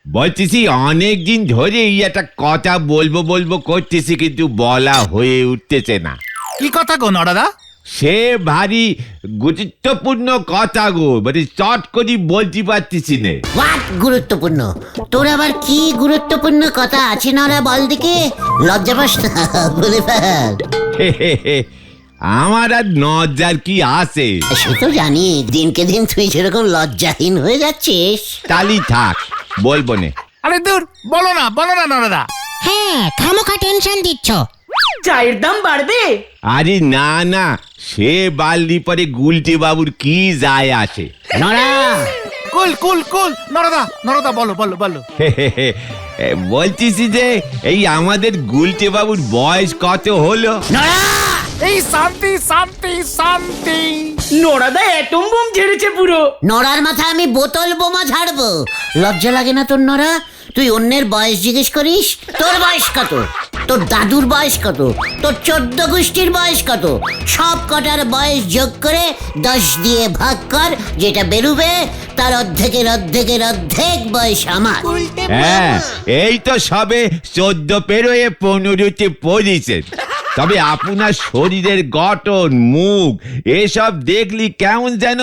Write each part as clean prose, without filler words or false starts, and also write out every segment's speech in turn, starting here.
বলতেছি অনেকদিন ধরে এই একটা কথা বলবো বলবো করতেছি, কিন্তু বলা হয়ে উঠতেছে না। কি কথা গো নরাদা? সে ভারী গুরুত্বপূর্ণ কথা গো, মানে চট করে বলতে পারতেছি না। হোয়াট গুরুত্বপূর্ণ? তোর আবার কি গুরুত্বপূর্ণ কথা আছে নরা, বল দিকে। লজ্জা পাস না, বলে ফেল। আমার আর লজ্জার কি আছে? সে তো জানি, দিনকে দিন তুই যেরকম লজ্জাহীন হয়ে যাচ্ছিস। তালি থাক, বলবো না। আরে দূর, বলো না নরাদা। হ্যাঁ, খামোখা টেনশন দিচ্ছ। চায়ের দাম বাড়বে? আরে না না, সে বাললি পরে গুলটে বাবুর কি যায় আসে। নরা, কুল নরাদা বলো। বলতেছি যে এই আমাদের গুলটে বাবুর বয়স কত হলো? নরা, এই শান্তি। নোরাদা অ্যাটম বোম ঝেড়েছে পুরো। নরার মাথায় আমি বোতল বোমা ঝাড়বো। লজ্জা লাগে না তোর নরা? তুই অন্যের বয়স জিজ্ঞেস করিস? তোর বয়স কত? তোর দাদুর বয়স কত? তোর 14 গোষ্ঠীর বয়স কত? সব কটার বয়স যোগ করে 10 দিয়ে ভাগ কর, যেটা বেরুবে তার অর্ধেকের বয়স আমার। হ্যাঁ, এই তো সবে 14 পেরোয় 15তে পড়েছে। তবে আপনার শরীরের গঠন, মুখ এসব দেখলি কেমন যেন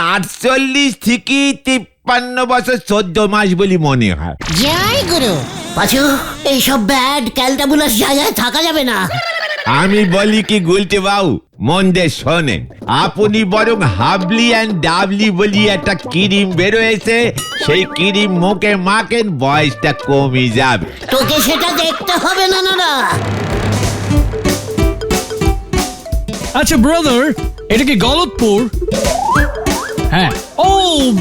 48 থেকে 53 বছর 14 মাস বলি মনে হয়। জয় গুরু। পাঁচু, এইসব ব্যাড ক্যালটাবুলাস জায়গায় থাকা যাবে না। আমি বলি কি গুলটে বাবু, মন দিয়ে শোনেন। আপনি বরং হাবলি অ্যান্ড ডাবলি বলি একটা ক্রিম বেরোয়েছে, সেই ক্রিম মুখে মাখেন, বয়সটা কমে যাবে। তোকে সেটা দেখতে হবে না নরা। আচ্ছা ব্রাদার, এটা কি গলতপুর? হ্যাঁ। ও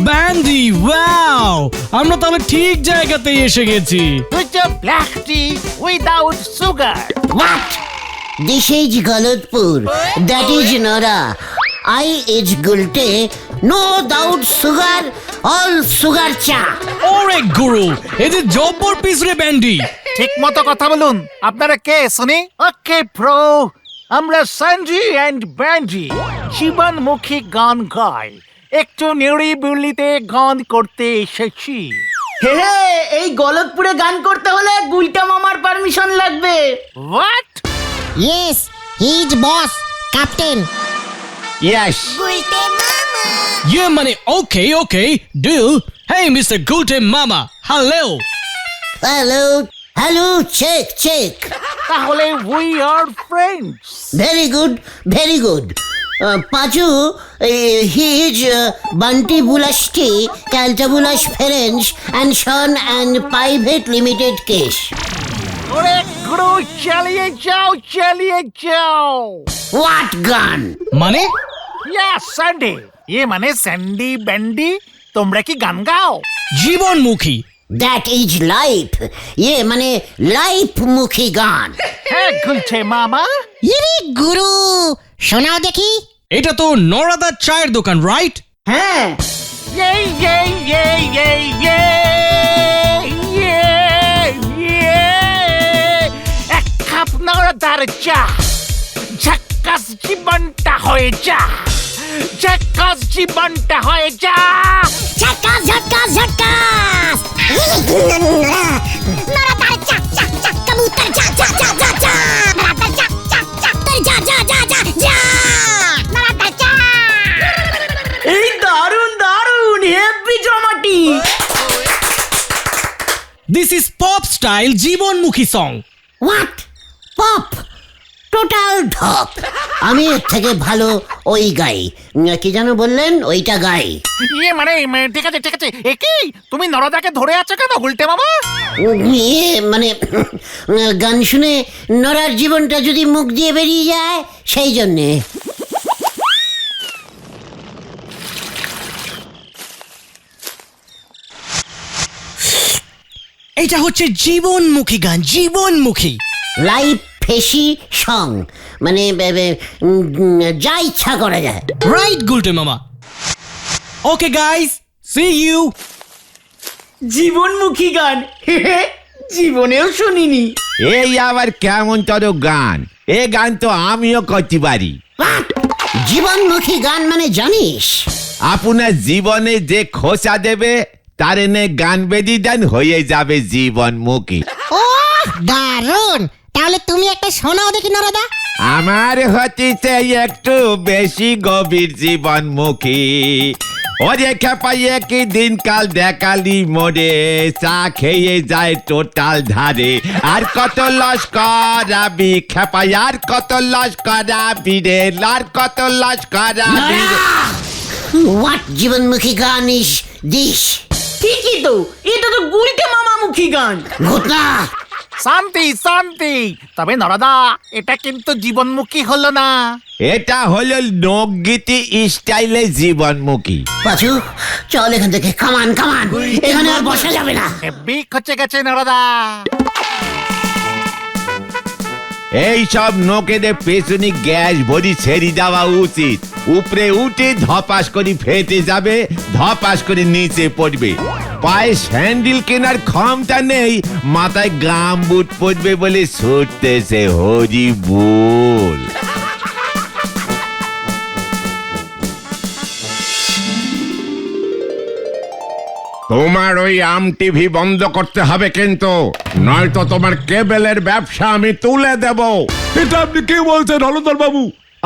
ব্যান্ডি, ওয়াও, আমরা তাহলে ঠিক জায়গাতেই এসে গেছি। Black T without sugar. What? This is Galatpur. That is Nora. I is Gulte. No doubt sugar. All sugar cha. ওরে গুরু, এই যে জব্বর পিস রে ব্যান্ডি। ঠিক মতো কথা বলুন। আপনারা কে শুনি? ওকে প্রো, আমরা সঞ্জি এন্ড ব্যান্ডি জীবনমুখী গান গাই। একটু নিরিবিলিতে গান করতে এসেছি। হে, এই গলতপুরে গান করতে হলে গুলটা মামার পারমিশন লাগবে। What? Yes, he is boss, captain. Yes. ইয়ে মানে ওকে, ডিল। হেই মিস্টার গুলটে মামা, হ্যালো। Hello. Check. তাহলে we are friends. Very good. Pachu, he is Bunty Bulasti, Caltabulash Ferenc and Son and Private Limited Case. ওরে গুরু, চালিয়ে যাও। What gun? মানে? Yes Sandy. মানে Sandy bandy, তোমরা কি গান গাও? জীবনমুখী। That is life. মানে life মুখী গান। হ্যাঁ গুলছে মামা। ইরে গুরু, শোনাও দেখি। এটা তো নরাদার চায়ের দোকান, রাইট? হ্যাঁ, এক কাপ নরাদার চা, ঝাক্কাস জীবনটা হয়ে যা। ঝাক্কাস। ঝটকাস। নরা তার চাক কবুতর যা। নরা তার চাক তোর যা। নরা তার চাক। এই দারুণ হেভি জমাটি। দিস ইজ পপ স্টাইল জীবনমুখী সং। What? Pop? টোটাল ঢপ। আমি এর থেকে ভালো ওই গাই। কি যেন বললেন? ওইটা গাই। মানে ঠিক আছে। কি তুমি নরাদাকে ধরে আছো কেন গুলটে মামা? মানে গান শুনে নরার জীবনটা যদি মুখ দিয়ে বেরিয়ে যায়, সেই জন্যে। এটা হচ্ছে জীবনমুখী গান, জীবনমুখী। লাইফ ফেসি সং, মানে যা ইচ্ছা করা যায়। রাইট গুলটে মামা। Okay guys, see you. জীবনমুখী গান, জীবনেও শুনিনি। এই আবার কেমন তোর গান? এ গান তো আমিও করতে পারি। জীবনমুখী গান মানে জানিস? আপনার জীবনে যে খোঁচা দেবে তার এনে গান বেদি দেন, হয়ে যাবে জীবনমুখী। ও দারুণ, তাহলে তুমি একটা শোনাও দেখি নরদা। আমার হচ্ছে একটু বেশি গভীর জীবনমুখী। ওরে খেপাই একই দিনকাল দেখালি মোড়ে, চা খেয়ে যায় টোটাল ধারে। আর কত লস করাবি খেপাই, আর কত লস করাবি রে, আর কত লস করাবি রে। হোয়াট জীবনমুখী গান ইস দিস? ঠিকই তো, এটা তো গুলটে মামামুখী গান। ঘটনা শান্তি শান্তি, তবে নরদা এটা কিন্তু জীবনমুখী হলো না। এটা হলো লোকগীতি স্টাইলে জীবনমুখী। পাচু চল এখান থেকে, কামান কামান, এখানে আর বসা যাবে না। হেব্বি খচে গেছে নরদা। এই সব নোকেদের পেছনে গ্যাস ভরি ছেড়ে দেওয়া উচিত। উপরে উঠে ধপাস করে ফেটে যাবে, ধপাস করে নিচে পড়বে। পায়ে স্যান্ডেল কেনার ক্ষমতা নেই, মাথায় গাম বুট পড়বে বলে ছুটতেছে হরি বল। তোমার ওই আম টিভি বন্ধ করতে হবে কিন্তু, নয়তো তোমার কেবলের ব্যবসা আমি তুলে দেব। এটা আপনি কি বলছেন হলদর বাবু?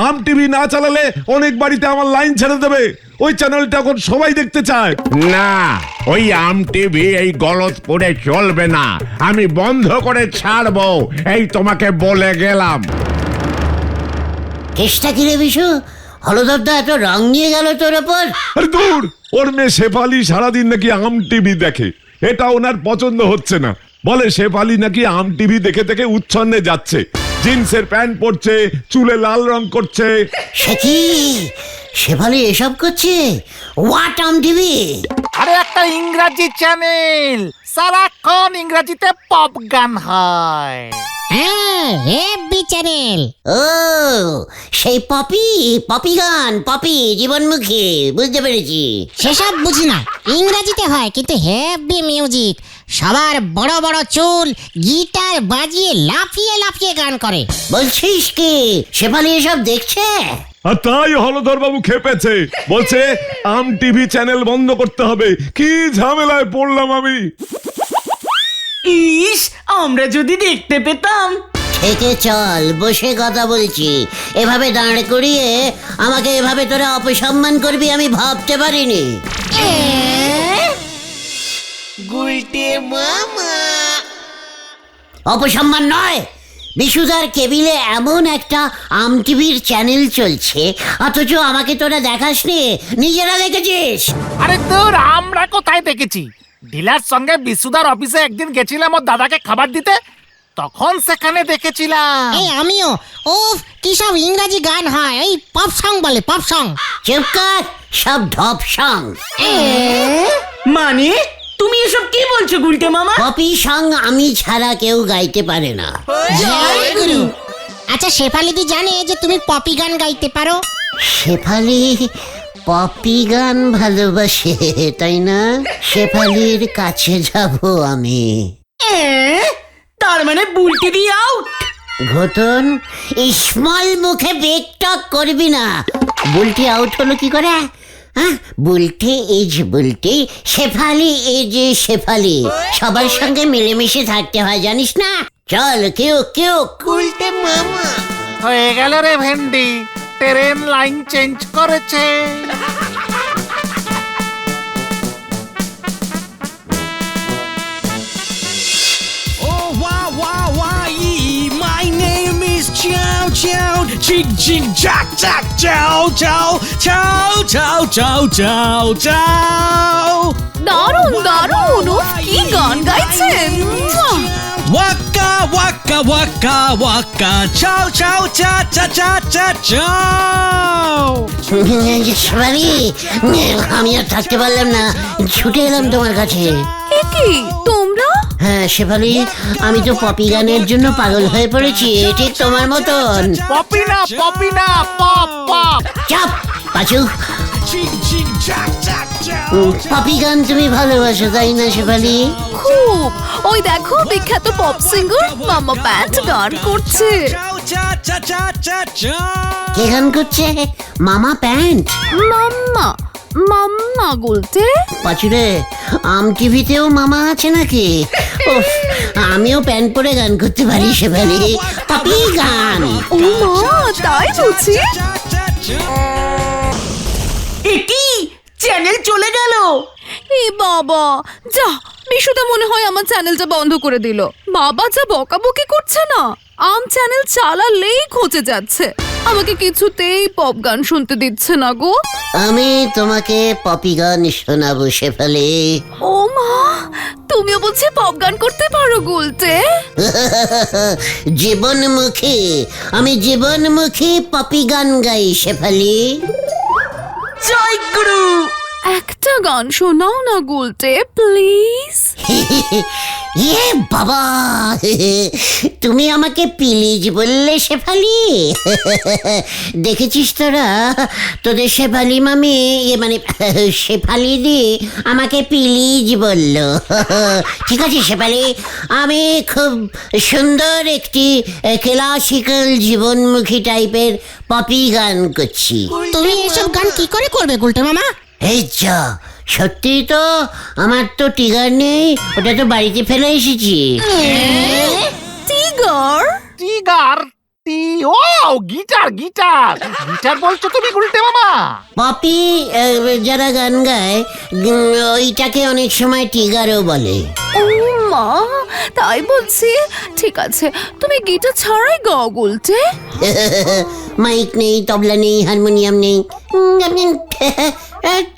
আম টিভি না চালালে অনেক বাড়িতে আমার লাইন ছেড়ে দেবে। ওই চ্যানেলটা এখন সবাই দেখতে চায়। না, ওই আম টিভি এই গলতপুরে চলবে না, আমি বন্ধ করে ছাড়বো, এই তোমাকে বলে গেলাম। চেষ্টা কি রে বিশু? হলদরদা এত রং নিয়ে গেল তোর ওপর? আরে দূর, ওর মেয়ে শেফালি সারাদিন নাকি আম টিভি দেখে, এটা ওনার পছন্দ হচ্ছে না। বলে শেফালি নাকি আম টিভি দেখে দেখে উচ্ছন্নে যাচ্ছে, জিন্সের প্যান্ট পরছে, চুলে লাল রং করছে। সে কি শেফালি এসব করছে? What am TV? আরে একটা ইংরাজি চ্যানেল, সারাক্ষণ ইংরাজিতে পপ গান হয়। হ্যাঁ, হেব্বি চ্যানেল। ও সেই পপি, পপি গান, পপি জীবনমুখী, বুঝতে পেরেছি। সেসব বুঝি না, ইংরাজিতে হয় কিন্তু হেভি মিউজিক। সবার বড় বড় চুল, গিটার বাজিয়ে লাফিয়ে লাফিয়ে গান করে। বলছিস কি শেফালি এসব দেখছে? আর তাই হলধর বাবু খেপেছে, বলছে আম টিভি চ্যানেল বন্ধ করতে হবে। কি ঝামেলায় পড়লাম আমি। ইস, আমরা যদি দেখতে পেতাম। থেকে চল, বসে কথা বলছি। এভাবে দাঁড় করিয়ে আমাকে এভাবে তোরা অপসম্মান করবি আমি ভাবতে পারিনি। অপসম্মান নয়, বিশুদার কেবিলে এমন একটা আম টিভির চ্যানেল চলছে, অথচ আমাকে তোরা দেখাসনি, নিজেরা দেখেছিস। আরে তোর আমরা কোথায় দেখেছি? ডিলার সঙ্গে বিশুদার অফিসে একদিন গেছিলাম ওর দাদাকে খাবার দিতে, তখন সেখানে দেখেছিলাম। এই আমিও। উফ, কি সব ইংরাজি গান হয়, এই পপ সং বলে, পপ সং। চুপ কর, সব ঢপ সং। মানে তুমি এসব কি বলছো গুলটে মামা? পপি সং আমি ছাড়া কেউ গাইতে পারে না। জয় গুরু। আচ্ছা, শেফালিদি জানে যে তুমি পপি গান গাইতে পারো? শেফালি পপি গান ভালোবাসে, তাই না? শেফালির কাছে যাব আমি। তার মানে বুলটি দিয়ে আউট। ঘটন, স্মল মুখে বেগ টক করবি না। বুলটি আউট হলো কি করে? হ্যাঁ, বুলটি ইজ বুলটি, শেফালি ইজ শেফালি। সবার সঙ্গে মিলেমিশে থাকতে হয়, জানিস না? চল কেউ কেউ উল্টে মামা। হয়ে গেল রে ভেন্ডি, ট্রেন লাইন চেঞ্জ করেছে। Oh, wow, wow, wow, my name is Chow Chow. Ching, ching, jack, jack, chow, chow, chow, chow, chow, chow, chow. দারুণ দারুণ, উফ, কি গান গাইছেন। Waka, waka, waka, waka, chow, chow, cha, cha, cha, cha, chow. Shefali, আমি আর থাকতে পারলাম না, ছুটে এলাম তোমার কাছে। এ কি তোমরা? হ্যাঁ শেফালি, আমি তো পপি গানের জন্য পাগল হয়ে পড়েছি, ঠিক তোমার মতন। পপি না, পপি না, পপ পপ। চাপ পাচু। Ching, ching, jack, jack, chow. পপি গান তুমি ভালোবাসো, তাই না শেফালি? খুব। ওই দেখো বিখ্যাত পপ সিঙ্গার মামা ব্যান্ড গান করছে। Chow, cha, cha, cha, cha, chow. কে গান করছে? মামা প্যান্ট? মাম্মা মাম্মা বলতে? পাচুরে, আম টিভিতেও মামা আছে নাকি? উফ, আমিও প্যান্ট পরে গান করতে পারি শেফালি, পপি গান। ও মা, তাই বুঝি? একি চ্যানেল চলে গেল। এ বাবা, যা বিশুদা মনে হয় আমার চ্যানেলটা বন্ধ করে দিল। বাবা যা বকাবকি করছে না, আম চ্যানেল চালালেই খোঁজে যাচ্ছে। আমাকে কিছুতেই পপ গান শুনতে দিচ্ছে না গো। আমি তোমাকে পপি গান শোনাবো শেফালি। ও মা, তুমিও বলছি পপ গান করতে পারো গুলটে? জীবনমুখী, আমি জীবনমুখী পপি গান গাই শেফালি। জয় গুরু। একটা গান শোনাও না গুলটে, প্লিজ। ইয়ে বাবা, তুমি আমাকে প্লিজ বললে শেফালি? দেখেছিস তোরা, তোদের শেফালি মামি মানে শেফালি দি আমাকে প্লিজ বলল। ঠিক আছে শেফালি, আমি খুব সুন্দর একটি ক্লাসিক্যাল জীবনমুখী টাইপের পপি গান করছি। তুমি এসব গান কি করে করবে গুলটে মামা? এই যা, সত্যি তো আমার তো টিগার নেই, ওটা তো বাড়িতে ফেলে এসেছি। টিগার? টিগার? ও গিটার গিটার গিটার বলছো তুমি গুলটে মামা? পপি যারা গান গায় ওইটাকে অনেক সময় টিগারও বলে। ও মা, তাই বলছি। ঠিক আছে, তুমি গিটার ছাড়াই গাও গুলটে। মাইক নেই, তবলা নেই, হারমোনিয়াম নেই,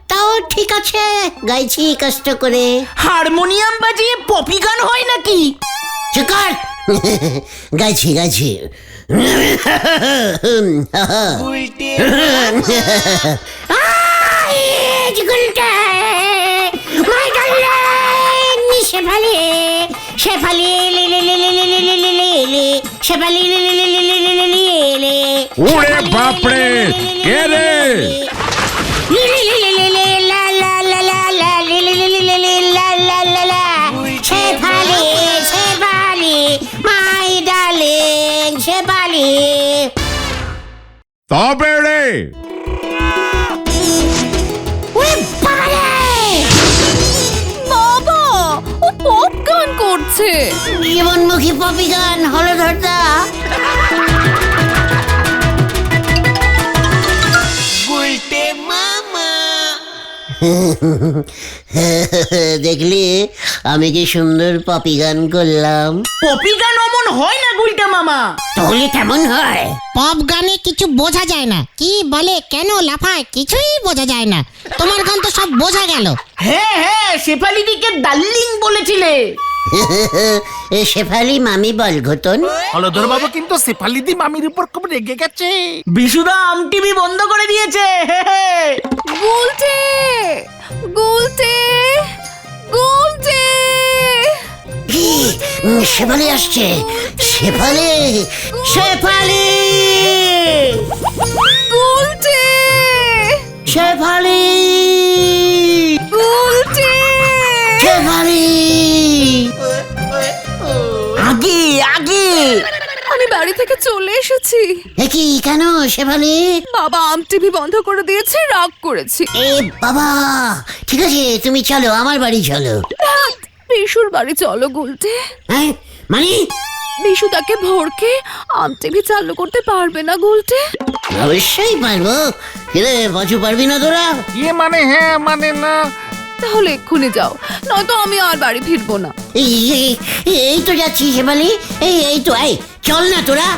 তাও ঠিক আছে, গাইছি কষ্ট করে। হারমোনিয়াম বাজিয়ে পপি গান হয় নাকি? চুকার, গাইছি গাইছি। শেফালি শেফালি শেফালি। ওরে বাপরে, কে রে? Shefali Shefali my darling Shefali. তবে রে, বাবা, ও পপ গান করছে। জীবনমুখী পপি গান হলো ধরতা। দেখলি আমি কি সুন্দর পপি গান করলাম? পপি গান অমন হয় না গুলটা মামা। তাহলে কেমন হয়? পপ গানে কিছু বোঝা যায় না, কি বলে কেন লাফায় কিছুই বোঝা যায় না। তোমার গান তো সব বোঝা গেল। হ্যাঁ হ্যাঁ, শেফালি দিকে ডার্লিং বলেছিলে। শেফালি মামি বল ঘটন। হলধর বাবু কিন্তু শেফালি দি মামির উপর খুব রেগে গেছে। বিশুদা আম টিভি বন্ধ করে দিয়েছে। গুলটে, গুলটে, গুলটে। শেফালি আসছে, শেফালি শেফালি গুলটে, শেফালি গুলটে। শেফালি। আগে আগে। আমি বাড়ি থেকে চলে এসেছি। কি কেন শেফালি? বাবা আম টিভি বন্ধ করে দিয়েছে, রাগ করেছি। এ বাবা, ঠিক আছে তুমি চলো, আমার বাড়ি চলো। বিশুর বাড়ি চলো গুলটে। হ্যাঁ মানে? বিশুদাকে ভোরকে আম টিভি চালু করতে পারবে না গুলটে? অবশ্যই পারবো। কিরে বচু, পারবি না তোরা? ইয়ে মানে হ্যাঁ মানে না। তাহলে এক্ষুনি যাও, নয়তো আমি আর বাড়ি ফিরবো না। এই তো যাচ্ছি শেফালি, এই তো, এই চল না তোরা।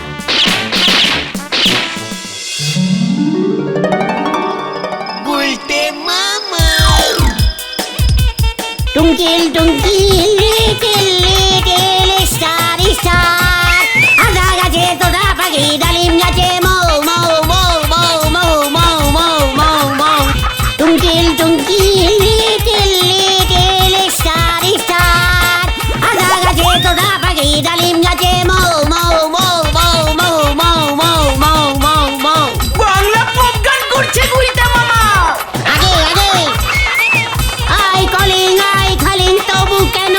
টুঙ্কিল টুঙ্কিল লিটিল লিটিল স্টার স্টার, আদা গাছে তোতা পাখি, ডালিম গাছে মৌ মৌ মৌ মৌ মৌ মৌ মৌ মৌ মৌ। টুঙ্কিল টুঙ্কিল লিটিল লিটিল স্টার স্টার, আদা গাছে তোতা পাখি, ডালিম গাছে মৌ মৌ মৌ মৌ মৌ মৌ মৌ মৌ মৌ মৌ। বাংলা পপ গান করছে গুলটা মামা। আগে আগে আই কলিং তবু কেন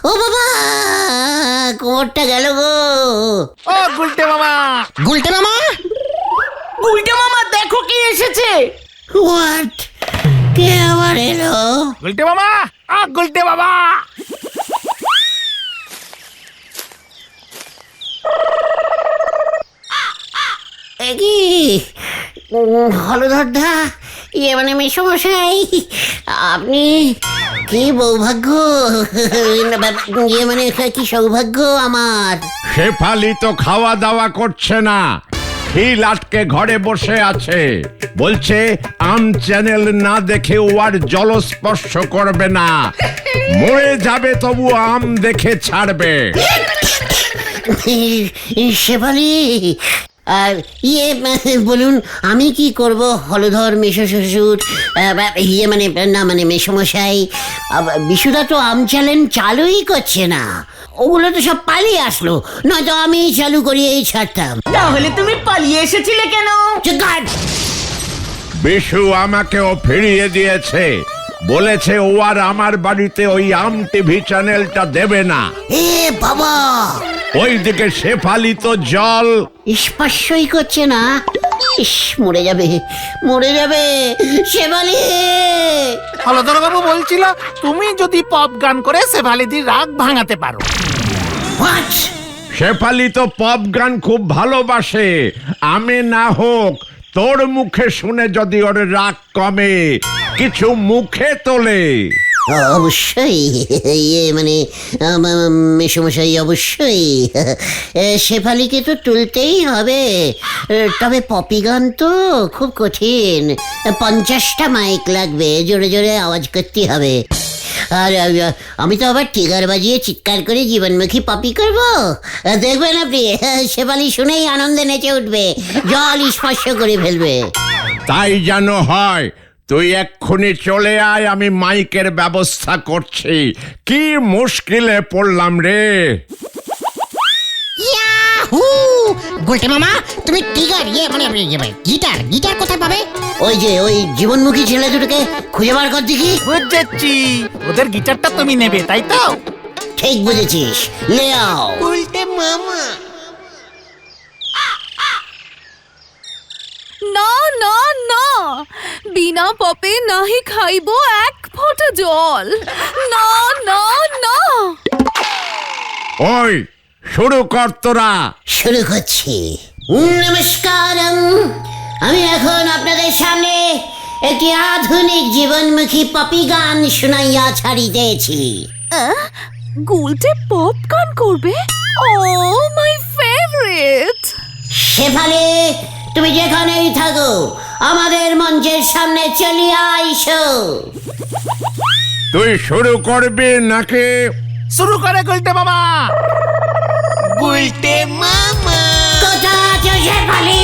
ও বাবা, কোমরটা গেল গো। ও গুলটে মামা, গুলটে মামা, গুলটে মামা দেখো কি এসেছে। হোয়াট? কে আবার এলো? গুলটে মামা, গুলটে বাবা। এ কি হলধরদা, মানে মেসমশাই, আপনি কি বৌভাগ্য, মানে কি সৌভাগ্য আমার। শেফালি তো খাওয়া দাওয়া করছে না, খিল আটকে ঘরে বসে আছে। বলছে আম চ্যানেল না দেখে ও আর জলস্পর্শ করবে না, মরে যাবে তবু আম দেখে ছাড়বে। শেফালি, আর বলুন আমি কি করব হলধর মেশো শ্বশুর, মানে না মানে মেসমশাই, বিশুদা তো আম চ্যানেল চালুই করছে না, ওগুলো তো সব পালিয়ে আসলো, নয়তো আমি চালু করিয়েই ছাড়তাম। তাহলে তুমি পালিয়ে এসেছিলে কেন? বিশু আমাকেও ফিরিয়ে দিয়েছে, বলেছে ও আর আমার বাড়িতে ওই আম টিভি চ্যানেলটা দেবে না। এ বাবা, ওইদিকে শেফালি তো জল স্পর্শই করছে না। ইস, মরে যাবে, মরে যাবে শেফালি। হলধর বাবু বলছিল তুমি যদি পপ গান করে শেফালিদির রাগ ভাঙাতে পারো। হোয়াট? শেফালি তো পপ গান খুব ভালোবাসে, আমি না হোক তোর মুখে শুনে যদি ওর রাগ কমে, কিছু মুখে তোলে। অবশ্যই, মানে মেসমশাই অবশ্যই শেফালিকে তো তুলতেই হবে। তবে পপি গান তো খুব কঠিন, 50টা মাইক লাগবে, জোরে জোরে আওয়াজ করতে হবে। আর আমি তো আবার টিগার বাজিয়ে চিৎকার করে জীবনমুখী পপি করবো, দেখবেন আপনি শেফালি শুনেই আনন্দে নেচে উঠবে, জল স্পর্শ করে ফেলবে। তাই যেন হয়, তুই এক্ষুনি চলে আয়, আমি মাইকের ব্যবস্থা করছি। কি মুশকিলে পড়লাম রে। ইয়াহু! গুলটে মামা, তুমি টিগার মানে গিটার কোথায় পাবে? ওই জীবনমুখী ছেলে দুটোকে খুঁজে বার কর দেখি। বুঝেছি, ওদের গিটারটা তুমি নেবে তাই তো? ঠিক বুঝেছিস, লে আও। উল্টে মামা। না না না, বিনা পপে নাহি খাইবো এক ফোঁটা জল। না না না। ওই শুরু কর তোরা। শুরু করছি। নমস্কারম, আমি এখন আপনাদের সামনে একটি আধুনিক জীবনমুখী পপি গান শুনাইয়া ছাড়িতেছি। গুলটে পপ গান করবে? ও মাই ফেভারিট। শেফালি, তুমি যেখানেই থাকো আমাদের মঞ্চের সামনে চলিয়া আইসো। তুই শুরু করবি নাকি? শুরু করে গুলটে মামা। উল্টে মামা। কোথা আছো শেফালি?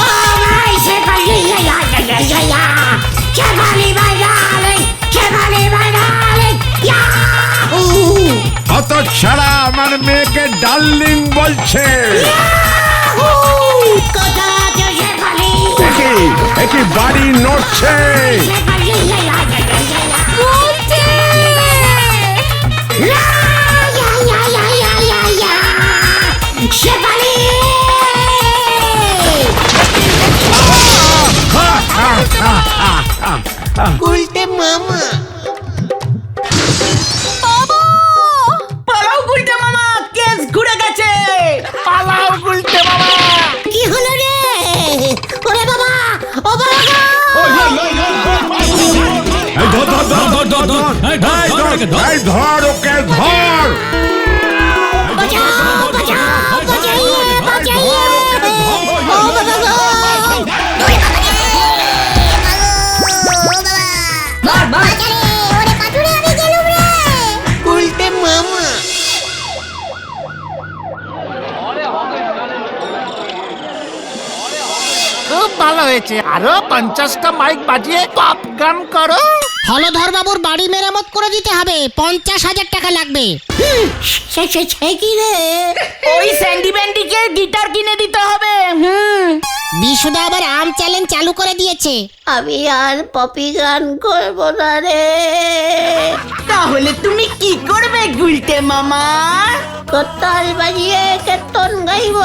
ও ভাই শেফালি, শেফালি ভাইরালে, শেফালি ভাইরালে, ইয়াহু! অত ছাড়া আমার মেয়েকে ডার্লিং বলছে। কোথা আছো শেফালি? একই বাড়ি নড়ছে। শেফালি, গুলটে! শেফালি! উল্টে মামা। পালাও গুলটে মামা, কেস ঘুরে গেছে। পালাও গুলটে মামা। কি হলো রে? ওরে বাবা, ও বাবা গো! এই ধর ওকে, ধর। বাঁচাও, বাঁচাও, বাঁচাইয়ে, বাঁচাইয়ে! ও বাবা গো! উল্টে মামা। খুব ভালো হয়েছে, আরো 50টা মাইক বাজিয়ে পপ গান করো। হলধর বাবুর বাড়ি মেরামত করে দিতে হবে, 50,000 টাকা লাগবে। সে কি রে? ওই স্যান্ডি ব্যান্ডিকে গিটার কিনে দিতে হবে। বিশুদা আবার আম চ্যালেঞ্জ চালু করে দিয়েছে। আমি আর পপি গান করবো না রে। তাহলে তুমি কি করবে গুলটে মামা? কোতাল বাজিয়ে কীর্তন গাইব।